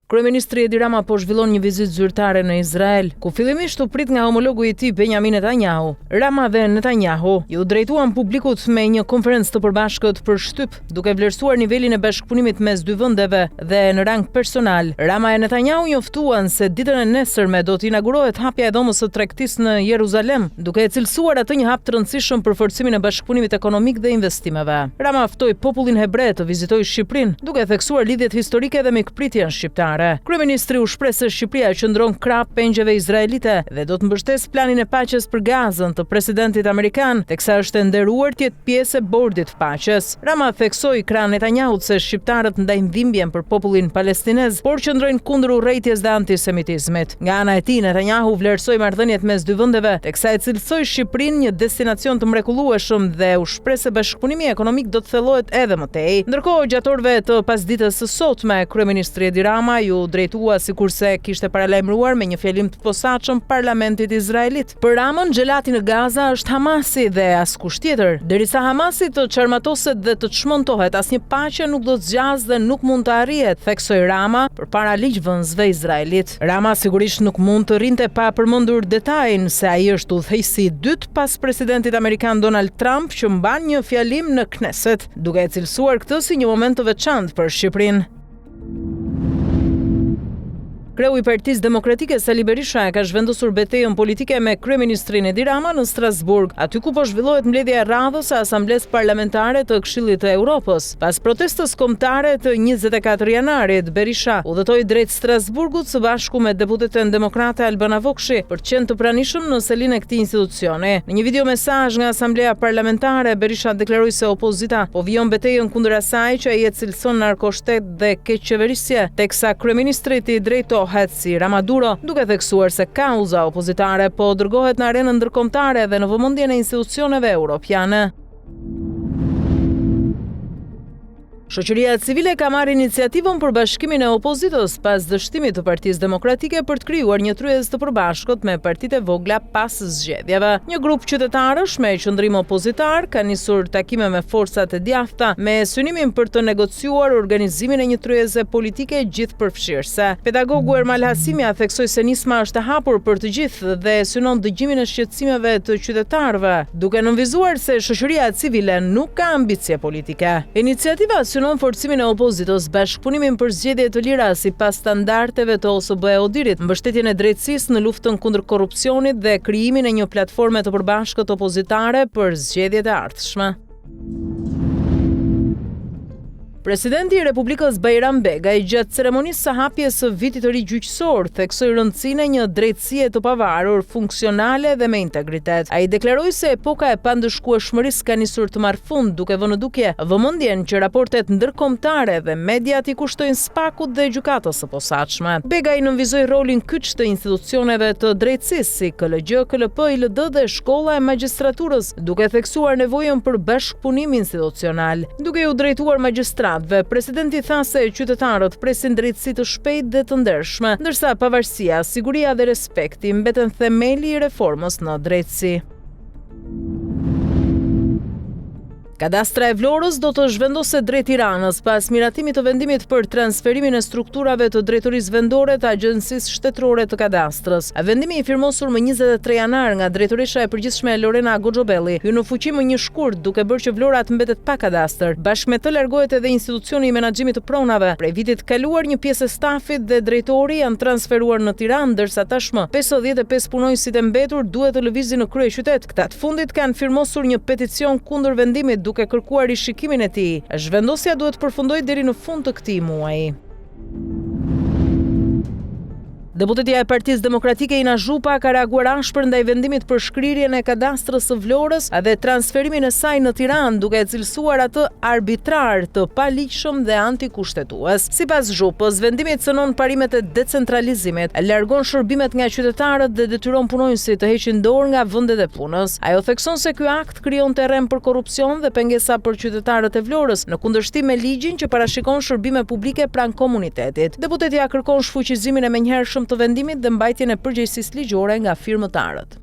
Kryeministri Edi Rama po zhvillon një vizitë zyrtare në Izrael, ku fillimisht u prit nga homologu i tij Benjamin Netanyahu. Rama dhe Netanyahu ju drejtuan publikut me një konferencë të përbashkët për shtyp, duke vlerësuar nivelin e bashkëpunimit mes dy vendeve dhe në rang personal. Rama e Netanyahu njoftuan se ditën e nesërme do të inaugurohet hapja e dhomës së tregtisë në Jeruzalem, duke e cilësuar atë një hap të rëndësishëm për forcimin e bashkëpunimit ekonomik dhe investimeve. Rama ftoi popullin hebre të vizitojë Shqipërinë, duke theksuar lidhjet historike dhe mikpritjen shqiptare. Kryeministri u shpreh se Shqipëria qëndron krah pengjeve izraelite dhe do të mbështes planin e paqes për Gazën të presidentit amerikan, teksa është e nderuar të jetë pjesë e bordit të paqes. Rama theksoi krah Netanyahut se shqiptarët ndajnë dhimbjen për popullin palestinez, por qëndrojnë kundër urrejtjes dhe antisemitizmit. Nga ana e tij, Netanyahu vlerësoi marrëdhëniet mes dy vendeve, teksa e cilësoi Shqipërinë një destinacion të mrekullueshëm dhe u shpreh se bashkëpunimi ekonomik do të thellohet edhe më tej. Ndërkohë, gjatë orëve të pasdites së sotme, kryeministri Edi Rama ju drejtua sikurse kishte paralajmëruar me një fjalim të posaçëm parlamentit izraelit. Për Ramën, xhelati në Gaza është Hamasi dhe askush tjetër. Derisa Hamasi të çarmatoset dhe të çmontohet, asnjë paqe nuk do të zgjasë dhe nuk mund të arrihet, theksoi Rama përpara ligjvënësve izraelit. Rama sigurisht nuk mund të rrinte pa përmendur detajin se ai është udhëheqësi i dytë pas presidentit amerikan Donald Trump që mban një fjalim në Knesset, duke e cilësuar këtë si një moment të veçantë për Shqipërinë. Kreu i Partisë Demokratike Sali Berisha ka zhvendosur betejën politike me kryeministrin Edi Rama në Strasburg, aty ku po zhvillohet mbledhja e radhës së Asamblesë Parlamentare të Këshillit të Evropës. Pas protestës kombëtare të 24 janarit, Berisha udhëtoi drejt Strasburgut së bashku me deputeten demokrate Albana Vokshi për të qenë të pranishëm në selinë e këtij institucioni. Në një videomesazh nga Asamblea Parlamentare, Berisha deklaroi se opozita po vijon betejën kundër asaj që ai e cilëson narkoshtet dhe keqçeverisje, teksa kryeministrit i drejtohet si Ramaduro, duke theksuar se kauza opozitare po dërgohet në arenën ndërkombëtare dhe në vëmendjen e institucioneve europiane. Shoqëria civile ka marrë iniciativën për bashkimin e opozitës pas dështimit të Partisë Demokratike për të krijuar një tryezë të përbashkët me partitë e vogla pas zgjedhjeve. Një grup qytetarësh me qëndrim opozitar ka nisur takime me forcat e djathta me synimin për të negociuar organizimin e një tryeze politike gjithëpërfshirëse. Pedagogu Ermal Hasimi theksoi se nisma është e hapur për të gjithë dhe synon dëgjimin e shqetësimeve të qytetarëve, duke nënvizuar se shoqëria civile nuk ka ambicie politike. Iniciativa synon forcimin e opozitës, bashkëpunimin për zgjedhje të lira sipas standardeve të OSBE-ODIR-it, mbështetjen e drejtësisë në luftën kundër korrupsionit dhe krijimin e një platforme të përbashkët opozitare për zgjedhjet e ardhshme. Presidenti i Republikës Bajram Begaj gjatë ceremonisë së hapjes së vitit të ri gjyqësor theksoi rëndësinë e një drejtësie të pavarur, funksionale dhe me integritet. Ai deklaroi se epoka e pandëshkueshmërisë ka nisur të marrë fund, duke vënë në dukje vëmendjen që raportet ndërkombëtare dhe mediat i kushtojnë spakut dhe gjykatës së posaçme. Begaj nënvizoi rolin kyç të institucioneve të drejtësisë si KLG, KLP, ILD dhe shkolla e magjistraturës, duke theksuar nevojën për bashkëpunim institucional. Duke u drejtuar magjistratëve, presidenti tha se qytetarët presin drejtësi të shpejtë dhe të ndershme, ndërsa pavarësia, siguria dhe respekti mbeten themeli i reformës në drejtësi. Kadastra e Vlorës do të zhvendoset drejt Tiranës pas miratimit të vendimit për transferimin e strukturave të drejtorisë vendore të Agjencisë Shtetërore të Kadastrës. Vendimi i firmosur më 23 janar nga drejtoresha e përgjithshme Lorena Goxhobelli hyn në fuqi më një shkurt, duke bërë që Vlora të mbetet pa kadastër. Bashkë me të largohet edhe institucioni i menaxhimit të pronave. Prej vitit kaluar një pjesë e stafit dhe drejtori janë transferuar në Tiranë, ndërsa tashmë 55 punonjësit e mbetur duhet të lëvizin në kryeqytet. Këta të fundit kanë firmosur një peticion kundër vendimit, duke kërkuar rishikimin e tij. Zhvendosja duhet të përfundojë deri në fund të këtij muaji. Deputetja e Partisë Demokratike Ina Zhupa ka reaguar ashpër ndaj vendimit për shkrirjen e kadastrës së Vlorës dhe transferimin e saj në Tiranë, duke e cilësuar atë arbitrar, të paligjshëm dhe antikushtetues. Sipas Zhupës, vendimi cënon parimet e decentralizimit, largon shërbimet nga qytetarët dhe detyron punonjësit të heqin dorë nga vendet e punës. Ajo thekson se ky akt krijon terren për korrupsion dhe pengesa për qytetarët e Vlorës, në kundërshtim me ligjin që parashikon shërbime publike pranë komunitetit. Deputetja kërkon shfuqizimin e menjëhershëm të vendimit dhe mbajtjen e përgjegjësisë ligjore nga firmëtarët.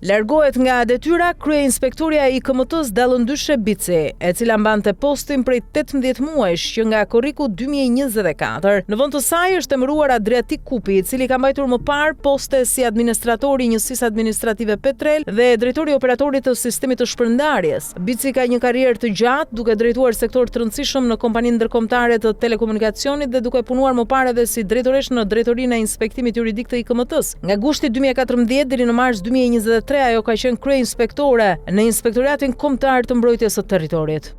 Largohet nga detyra kryeinspektoria i IKMT-s Dallëndyshe Bici, e cila mbante postin prej 18 muajsh që nga korriku 2024. Në vend të saj është emëruar Adriatik Kupi, i cili ka mbajtur më parë poste si administratori i njësisë administrative Petrel dhe drejtori operatorit të sistemit të shpërndarjes. Bici ka një karrierë të gjatë, duke drejtuar sektor të rëndësishëm në kompaninë ndërkombëtare të telekomunikacionit dhe duke punuar më parë edhe si drejtoresh në drejtorinë e inspektimit juridik të IKMT-s. Nga gushti 2014 deri në mars 2023 ajo ka qenë kryeinspektore në Inspektoratin Kombëtar të Mbrojtjes së Territorit.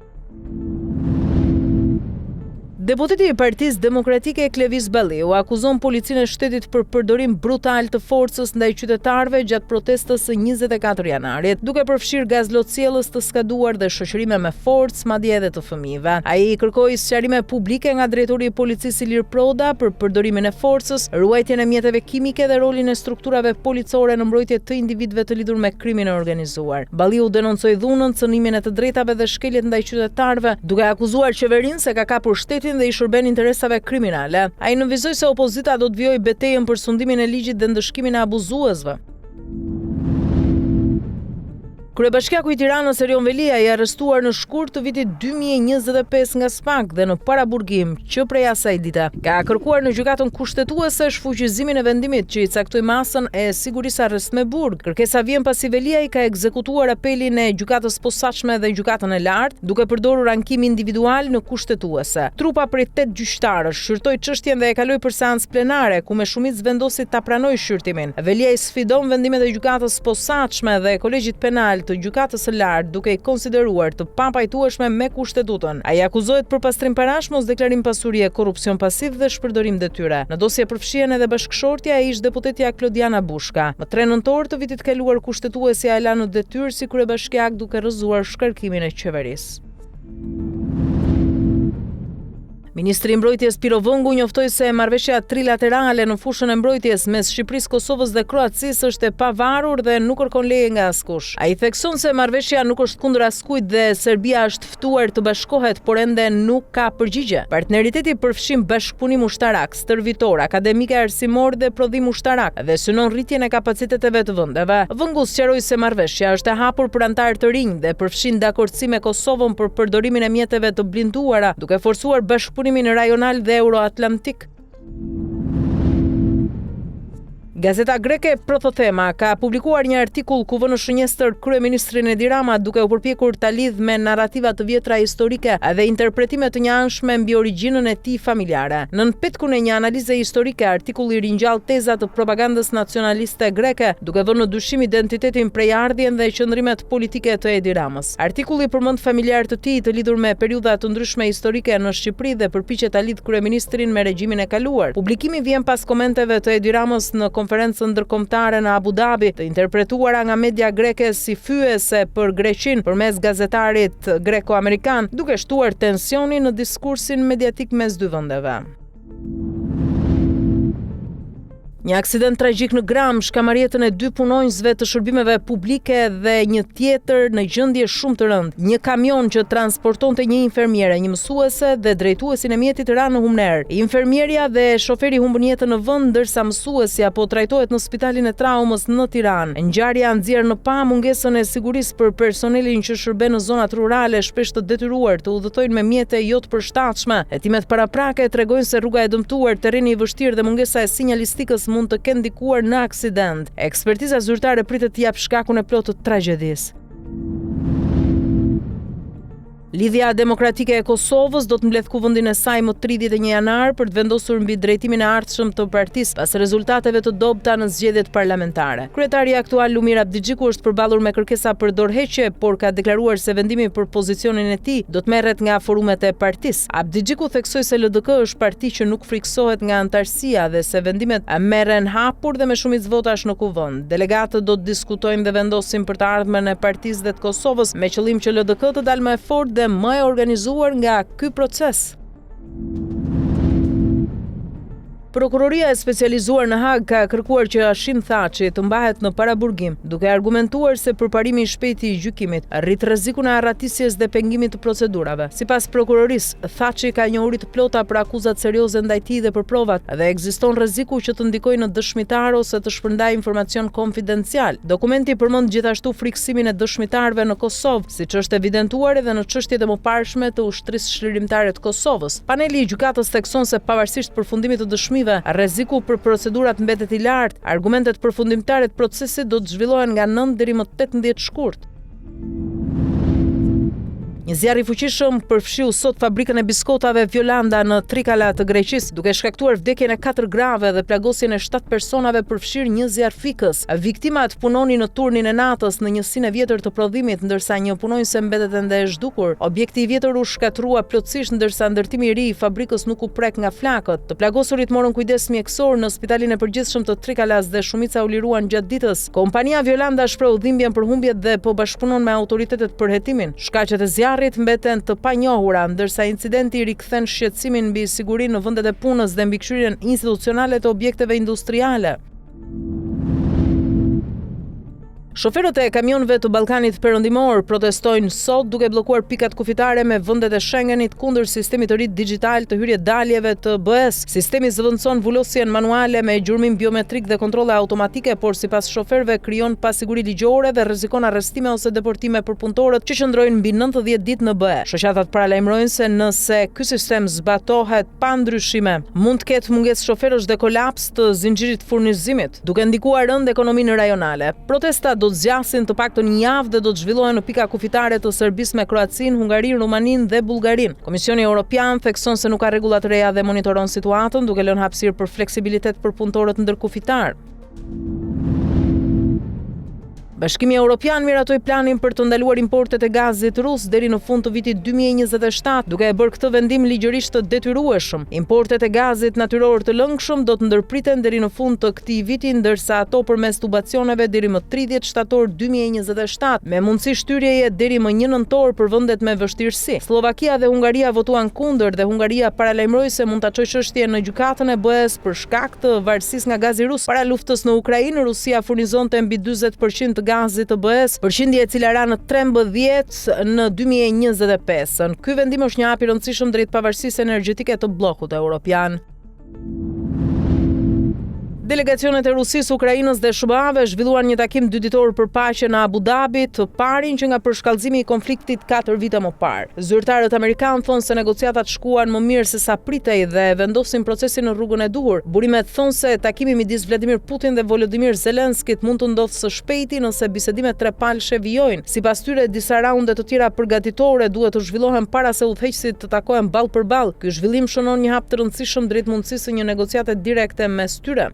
Deputeti i Partisë Demokratike Klevis Balliu akuzon policinë e shtetit për përdorim brutal të forcës ndaj qytetarëve gjatë protestës së 24 janarit, duke përfshirë gaz lotësielës të skaduar dhe shoqërime me forcë, madje edhe të fëmijëve. Ai kërkoi sqarime publike nga drejtori i policisë Ilir Proda për përdorimin e forcës, ruajtjen e mjeteve kimike dhe rolin e strukturave policore në mbrojtje të individëve të lidhur me krimin e organizuar. Balliu denoncoi dhunën, cënimin e të drejtave dhe shkeljet ndaj qytetarëve, duke akuzuar qeverinë se ka kapur shtetin dhe i shërben interesave kriminale. Ai nënvizoi se opozita do të vijojë betejën për sundimin e ligjit dhe ndëshkimin e abuzuesve. Kryebashkiaku i Tiranës Erion Velia i arrestuar në shkurt të vitit 2025 nga SPAK dhe në paraburgim që prej asaj dite ka kërkuar në gjykatën kushtetuese shfuqizimin e vendimit që i caktoi masën e sigurisë arrest me burg. Kërkesa vjen pasi Velia i ka ekzekutuar apelin e gjykatës posaçme dhe gjykatën e lartë, duke përdorur ankim individual në kushtetuese. Trupa prej 8 gjyqtarësh shqyrtoi çështjen dhe e kaloi për seancë plenare ku me shumicë vendosi ta pranojë shqyrtimin. Velia i sfidon vendimet e gjykatës posaçme dhe kolegjit penal të gjykatës së lartë duke i konsideruar të papajtueshme me kushtetutën. Ai akuzohet për pastrim parash, mosdeklarim pasurie, korrupsion pasiv dhe shpërdorim detyre. Në dosje përfshihen edhe bashkëshortja e ish-deputetja Klodiana Bushka. Më 3 nëntor të vitit kaluar kushtetuesja e la në detyrë si kryebashkiak duke rrëzuar shkarkimin e qeverisë. Ministri i Mbrojtjes Piro Vëngu njoftoi se marrëveshja trilaterale në fushën e mbrojtjes mes Shqipërisë, Kosovës dhe Kroacisë është e pavarur dhe nuk kërkon leje nga askush. Ai thekson se marrëveshja nuk është kundër askujt dhe Serbia është ftuar të bashkohet, por ende nuk ka përgjigje. Partneriteti përfshin bashkëpunim ushtarak, stërvitor, akademike, arsimor dhe prodhim ushtarak dhe synon rritjen e kapaciteteve të vendeve. Vëngu sqaroi se marrëveshja është e hapur për anëtarë të rinj dhe përfshin dakordsi me Kosovën për përdorimin e mjeteve të blinduara, duke forcuar bashkëpunimin rajonal dhe euroatlantik. Gazeta greke Protothema ka publikuar një artikull ku vënë në shënjestër kryeministrin Edi Rama duke u përpjekur ta lidh me narrativa të vjetra historike dhe interpretime të njëanshme mbi origjinën e tij familjare. Nën petkun e një analize historike, artikulli ringjall teza të propagandës nacionaliste greke, duke vënë në dyshim identitetin, prejardhjen dhe qëndrimet politike të Edi Ramës. Artikulli përmend familjar të tij të lidhur me periudha të ndryshme historike në Shqipëri dhe përpiqet ta lidh kryeministrin me regjimin e kaluar. Publikimi vjen pas komenteve të Edi Ramës në konferencën ndërkombëtare në Abu Dhabi, të interpretuara nga media greke si fyese për Greqinë përmes gazetarit greko-amerikan, duke shtuar tensionin në diskursin mediatik mes dy vendeve. Një aksident tragjik në Gramsh ka marrë jetën e 2 punonjësve të shërbimeve publike dhe një tjetër në gjendje shumë të rëndë. Një kamion që transportonte një infermiere, një mësuese dhe drejtuesin e mjetit ra në Humner. Infermieria dhe shoferi humbën jetën në vend, ndërsa mësuesja po trajtohet në Spitalin e Traumës në Tiranë. Ngjarja nxjerr në pa mungesën e sigurisë për personelin që shërben në zonat rurale, shpesh të detyruar të udhëtojnë me mjete jo të përshtatshme. Hetimet paraprake tregojnë se rruga e dëmtuar, terreni i vështirë dhe mungesa e sinjalistikës mund të kenë ndikuar në aksident. Ekspertiza zyrtare pritet të japë shkakun e plotë të tragjedisë. Lidhja Demokratike e Kosovës do të mbledh kuvendin e saj më 31 janar për të vendosur mbi drejtimin e ardhshëm të partisë pas rezultateve të dobta në zgjedhjet parlamentare. Kryetari aktual Lumir Abdigjiku është përballur me kërkesa për dorëheqje, por ka deklaruar se vendimi për pozicionin e tij do të merret nga forumet e partisë. Abdigjiku theksoi se LDK është parti që nuk friksohet nga antarësia dhe se vendimet merren hapur dhe me shumicë votash në kuvend. Delegatët do të diskutojnë dhe vendosin për të ardhmen e partisë dhe të Kosovës me qëllim që LDK të dalë më e fortë dhe më e organizuar nga ky proces. Prokuroria e specializuar në Hag ka kërkuar që Hashim Thaçi të mbahet në paraburgim, duke argumentuar se përparimi i shpejtë i gjykimit rrit rrezikun e arratisjes dhe pengimit të procedurave. Sipas prokurorisë, Thaçi ka njohuri të plota për akuzat serioze ndaj tij dhe për provat, dhe ekziston rreziku që të ndikojë në dëshmitar ose të shpërndajë informacion konfidencial. Dokumenti përmend gjithashtu friksimin e dëshmitarëve në Kosovë, siç është evidentuar edhe në çështjet e mëparshme të ushtrisë shlirimtare të Kosovës. Paneli i gjykatës thekson se pavarësisht përfundimit të dëshmive, rreziku për procedurat mbetet i lartë. Argumentet përfundimtare të procesit do të zhvillohen nga 9 deri më 18 shkurt. Një zjarr i fuqishëm përfshiu sot fabrikën e biskotave Violanda në Trikala të Greqisë, duke shkaktuar vdekjen e 4 grave dhe plagosjen e 7 personave përfshirë një zjarrfikës. Viktimat punonin në turnin e natës në njësinë e vjetër të prodhimit, ndërsa një punonjëse mbetet ende e zhdukur. Objekti i vjetër u shkatrua plotësisht, ndërsa ndërtimi i ri i fabrikës nuk u prek nga flakët. Të plagosurit morën kujdes mjekësor në Spitalin e Përgjithshëm të Trikalas dhe shumica u liruan gjatë ditës. Kompania Violanda shpreh dhimbjen për humbjet dhe po bashkëpunon me autoritetet për hetimin. Shkaqet e zjarrit mbeten të panjohura, ndërsa incidenti rikthen shqetësimin mbi sigurinë në vendet e punës dhe mbikëqyrjen institucionale të objekteve industriale. Shoferët e kamionëve të Ballkanit Perëndimor protestojnë sot duke bllokuar pikat kufitare me vendet e Schengenit kundër sistemit të ri digjital të hyrje-daljeve të BE-s. Sistemi zëvendëson vulosjen manuale me gjurmim biometrik dhe kontrolle automatike, por sipas shoferëve krijon pasiguri ligjore dhe rrezikon arrestime ose deportime për punëtorët që qëndrojnë mbi 90 ditë në BE. Shoqatat paralajmërojnë se nëse ky sistem zbatohet pa ndryshime, mund të ketë mungesë shoferësh dhe kolaps të zinxhirit furnizimit, duke ndikuar rënd ekonominë rajonale. Protestat do të zgjasin të paktën një javë dhe do të zhvillohen në pika kufitare të Serbisë me Kroacinë, Hungarinë, Rumaninë dhe Bullgarinë. Komisioni Evropian thekson se nuk ka rregulla të reja dhe monitoron situatën, duke lënë hapësirë për fleksibilitet për punëtorët ndërkufitar. Bashkimi Evropian miratoi planin për të ndaluar importet e gazit rus deri në fund të vitit 2027, duke e bërë këtë vendim ligjërisht të detyrueshëm. Importet e gazit natyror të lëngshëm do të ndërpriten deri në fund të këtij viti, ndërsa ato përmes tubacioneve deri më 30 shtator 2027, me mundësi shtyrjeje deri më 1 nëntor për vendet me vështirësi. Slovakia dhe Hungaria votuan kundër dhe Hungaria paralajmëroi se mund ta çojë çështjen në gjykatën e BE-s për shkak të varësisë nga gazi rus. Para luftës në Ukrainë, Rusia furnizonte mbi 40% të gazit të BE-s, përqindje e cila ra në 13 në 2025. Ky vendim është një hap i rëndësishëm drejt pavarësisë energjetike të bllokut evropian. Delegacionet e Rusisë, Ukrainës dhe SBA-ve zhvilluan një takim 2 ditor për paqe në Abu Dhabi, të parin që nga përshkallëzimi i konfliktit 4 vite më parë. Zyrtarët amerikanë thonë se negociatat shkuan më mirë se sa pritej dhe vendosin procesin në rrugën e duhur. Burimet thonë se takimi midis Vladimir Putin dhe Volodymyr Zelenskit mund të ndodhë së shpejti nëse bisedimet trepalshe vijojnë. Sipas tyre, disa raunde të tjera përgatitore duhet të zhvillohen para se udhëheqësit të takohen ballë për ballë. Ky zhvillim shënon një hap të rëndësishëm drejt mundësisë së një negociate direkte mes tyre.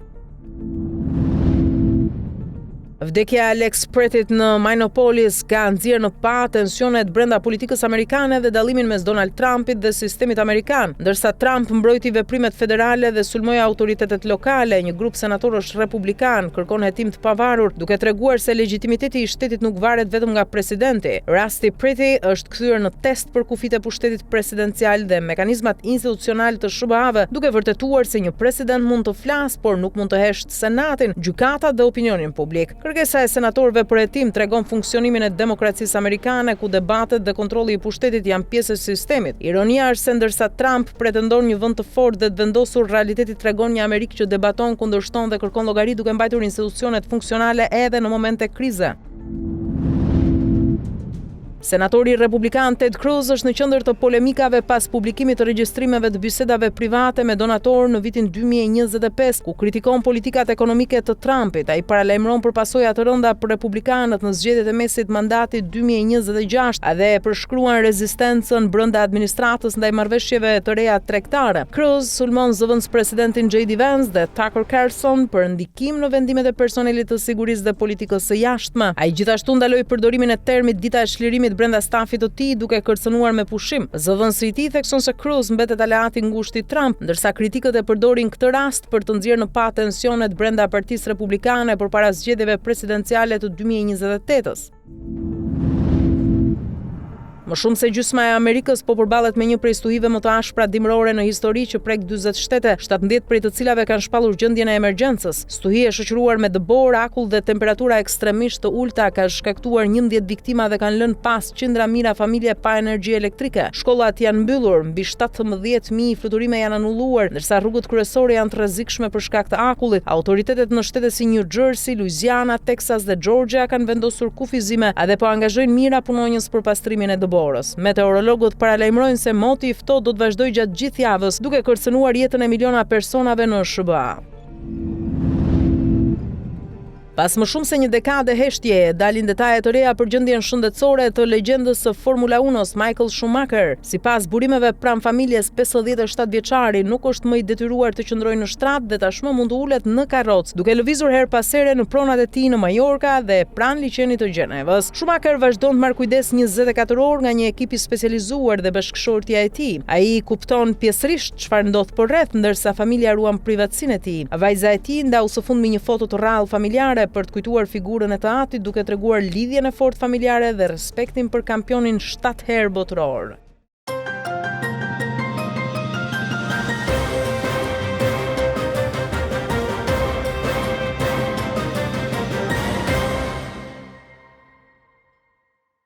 Vdekja e Alex Pretit në Minneapolis ka nxjerrë në pa tensionet brenda politikës amerikane dhe dallimin mes Donald Trumpit dhe sistemit amerikan. Ndërsa Trump mbrojti veprimet federale dhe sulmoi autoritetet lokale, një grup senatorësh republikan kërkon hetim të pavarur, duke treguar se legitimiteti i shtetit nuk varet vetëm nga presidenti. Rusty Pretty është kthyer në test për kufit e pushtetit presidencial dhe mekanizmat institucional të SBA-ve, duke vërtetuar se një president mund të flasë, por nuk mund të heshtë senatin, gjykatat dhe opinionin publik. Kërkesa e senatorëve për hetim tregon funksionimin e demokracisë amerikane, ku debatet dhe kontrolli i pushtetit janë pjesë e sistemit. Ironia është se ndërsa Trump pretendon një vend të fortë dhe të vendosur, realiteti tregon një Amerikë që debaton, kundërshton dhe kërkon llogari duke mbajtur institucionet funksionale edhe në momente krize. Senatori republikan Ted Cruz është në qendër të polemikave pas publikimit të regjistrimeve të bisedave private me donatorë në vitin 2025, ku kritikon politikat ekonomike të Trumpit. Ai paralajmëron për pasoja të rënda për republikanët në zgjedhjet e mesit mandatit 2026 dhe përshkruan rezistencën brenda administratës ndaj marrëveshjeve të reja tregtare. Cruz sulmon zëvendës presidentin J.D. Vance dhe Tucker Carlson për ndikim në vendimet e personelit të sigurisë dhe politikës së jashtme. Ai gjithashtu ndaloi përdorimin e termit dita e çlirimit brenda stafit të tij, duke kërcënuar me pushim. Zëvendësi i tij thekson se Cruz mbetet aleat i ngushtë i Trump, ndërsa kritikët e përdorin këtë rast për të nxjerrë në pa tensionet brenda Partisë Republikane përpara zgjedhjeve presidenciale të 2028-s. Më shumë se gjysma e Amerikës po përballet me një prej stuhive më të ashpra dimrore në histori që prek 40 shtete, 17 prej të cilave kanë shpallur gjendjen e emergjencës. Stuhia e shoqëruar me dëbor, akull dhe temperatura ekstremisht të ulta ka shkaktuar 11 viktima dhe kanë lënë pas qindra mijëra familje pa energji elektrike. Shkollat janë mbyllur, mbi 17.000 fluturime janë anulluar, ndërsa rrugët kryesore janë të rrezikshme për shkak të akullit. Autoritetet në shtete si New Jersey, Louisiana, Texas dhe Georgia kanë vendosur kufizime dhe po angazhojnë mijëra punonjës për pastrimin e dëborës. Meteorologët paralajmërojnë se moti i ftohtë do të vazhdojë gjatë gjithë javës, duke kërcënuar jetën e miliona personave në SBA. Pas më shumë se një dekade heshtjeje, dalin detaje të reja për gjendjen shëndetësore të legjendës së Formula 1-s Michael Schumacher. Sipas burimeve pranë familjes, 57 vjeçari nuk është më i detyruar të qëndrojë në shtrat dhe tashmë mund të ulet në karrocë, duke lëvizur her pas here në pronat e tij në Majorka dhe pranë liçenit të Gjenevës. Schumacher vazhdon të marrë kujdes 24 orë nga një ekip i specializuar dhe bashkëshortja e tij. Ai kupton pjesërisht çfarë ndodh përreth, ndërsa familja ruan privatësinë e tij. Vajza e tij ndau së fundmi një foto të rrallë familjare për të kujtuar figurën e të atit, duke treguar lidhjen e fortë familjare dhe respektin për kampionin 7 herë botëror.